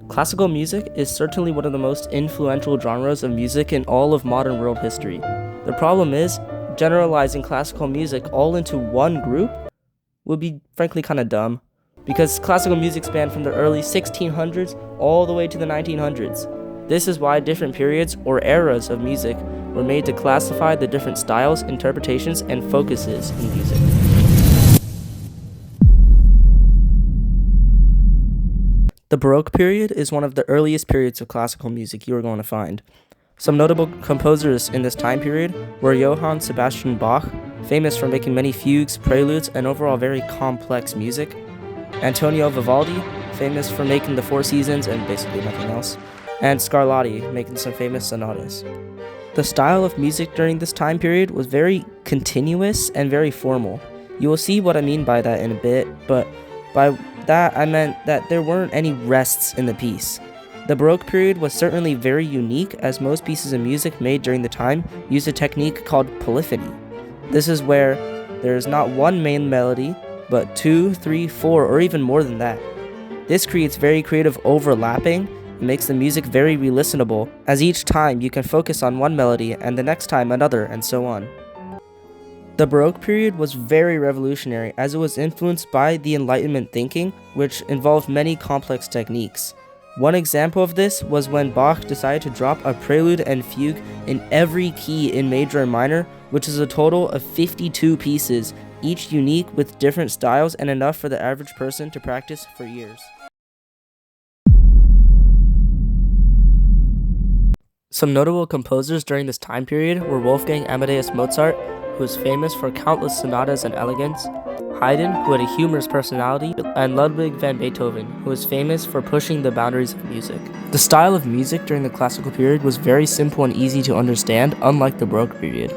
Classical music is certainly one of the most influential genres of music in all of modern world history. The problem is, generalizing classical music all into one group would be frankly kind of dumb, because classical music spanned from the early 1600s all the way to the 1900s. This is why different periods or eras of music were made to classify the different styles, interpretations, and focuses in music. The Baroque period is one of the earliest periods of classical music you are going to find. Some notable composers in this time period were Johann Sebastian Bach, famous for making many fugues, preludes, and overall very complex music; Antonio Vivaldi, famous for making the Four Seasons and basically nothing else; and Scarlatti, making some famous sonatas. The style of music during this time period was very continuous and very formal. You will see what I mean by that in a bit, but by that I meant that there weren't any rests in the piece. The Baroque period was certainly very unique, as most pieces of music made during the time used a technique called polyphony. This is where there is not one main melody, but 2, 3, 4, or even more than that. This creates very creative overlapping and makes the music very re-listenable, as each time you can focus on one melody and the next time another, and so on. The Baroque period was very revolutionary, as it was influenced by the Enlightenment thinking, which involved many complex techniques. One example of this was when Bach decided to drop a prelude and fugue in every key in major and minor, which is a total of 52 pieces, each unique with different styles and enough for the average person to practice for years. Some notable composers during this time period were Wolfgang Amadeus Mozart, who was famous for countless sonatas and elegance; Haydn, who had a humorous personality; and Ludwig van Beethoven, who was famous for pushing the boundaries of music. The style of music during the classical period was very simple and easy to understand, unlike the Baroque period.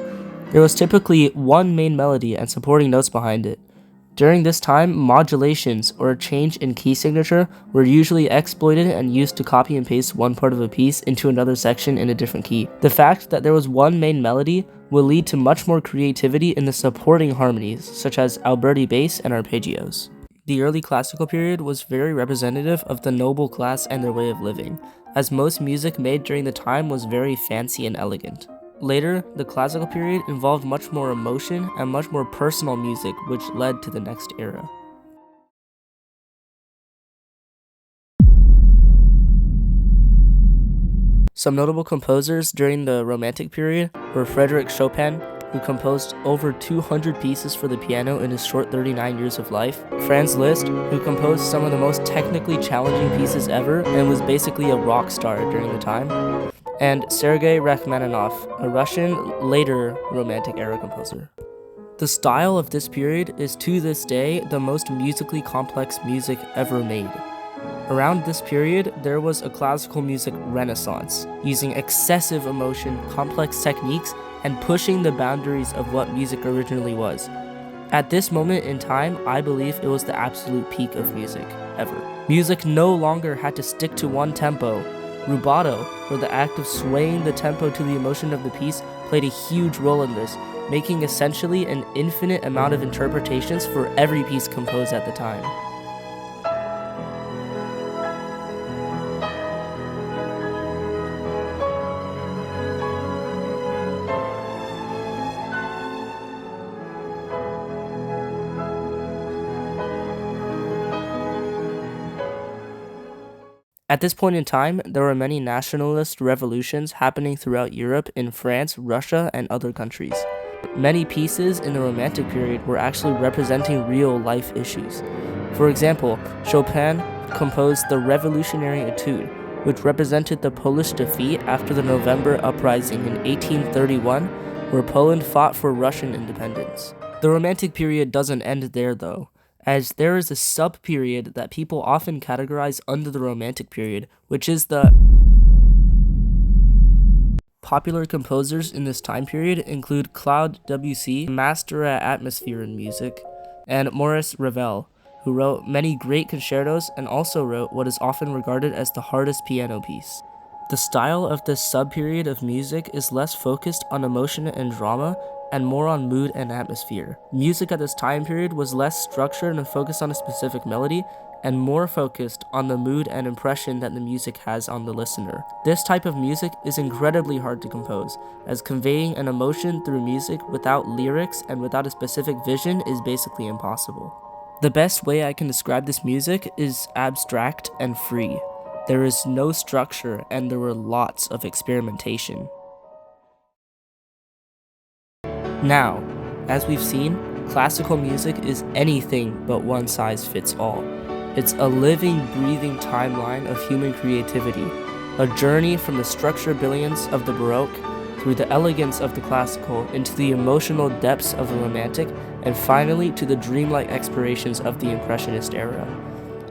There was typically one main melody and supporting notes behind it. During this time, modulations, or a change in key signature, were usually exploited and used to copy and paste one part of a piece into another section in a different key. The fact that there was one main melody will lead to much more creativity in the supporting harmonies, such as Alberti bass and arpeggios. The early classical period was very representative of the noble class and their way of living, as most music made during the time was very fancy and elegant. Later, the classical period involved much more emotion and much more personal music, which led to the next era. Some notable composers during the Romantic period were Frédéric Chopin, who composed over 200 pieces for the piano in his short 39 years of life; Franz Liszt, who composed some of the most technically challenging pieces ever and was basically a rock star during the time; and Sergei Rachmaninoff, a Russian, later Romantic era composer. The style of this period is to this day the most musically complex music ever made. Around this period, there was a classical music renaissance, using excessive emotion, complex techniques, and pushing the boundaries of what music originally was. At this moment in time, I believe it was the absolute peak of music, ever. Music no longer had to stick to one tempo. Rubato, or the act of swaying the tempo to the emotion of the piece, played a huge role in this, making essentially an infinite amount of interpretations for every piece composed at the time. At this point in time, there were many nationalist revolutions happening throughout Europe, in France, Russia, and other countries. Many pieces in the Romantic period were actually representing real-life issues. For example, Chopin composed the Revolutionary Etude, which represented the Polish defeat after the November Uprising in 1831, where Poland fought for Russian independence. The Romantic period doesn't end there, though, as there is a sub-period that people often categorize under the Romantic period, which is the popular composers in this time period include Claude Debussy, master at atmosphere in music, and Maurice Ravel, who wrote many great concertos and also wrote what is often regarded as the hardest piano piece. The style of this sub-period of music is less focused on emotion and drama and more on mood and atmosphere. Music at this time period was less structured and focused on a specific melody, and more focused on the mood and impression that the music has on the listener. This type of music is incredibly hard to compose, as conveying an emotion through music without lyrics and without a specific vision is basically impossible. The best way I can describe this music is abstract and free. There is no structure and there were lots of experimentation. Now, as we've seen, classical music is anything but one size fits all. It's a living, breathing timeline of human creativity, a journey from the structured brilliance of the Baroque through the elegance of the classical into the emotional depths of the Romantic, and finally to the dreamlike explorations of the Impressionist era.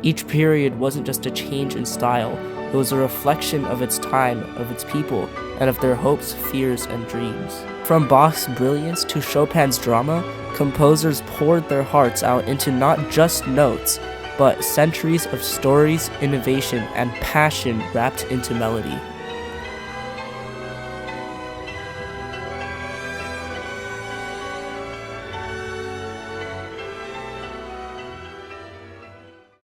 Each period wasn't just a change in style, it was a reflection of its time, of its people, and of their hopes, fears, and dreams. From Bach's brilliance to Chopin's drama, composers poured their hearts out into not just notes, but centuries of stories, innovation, and passion wrapped into melody.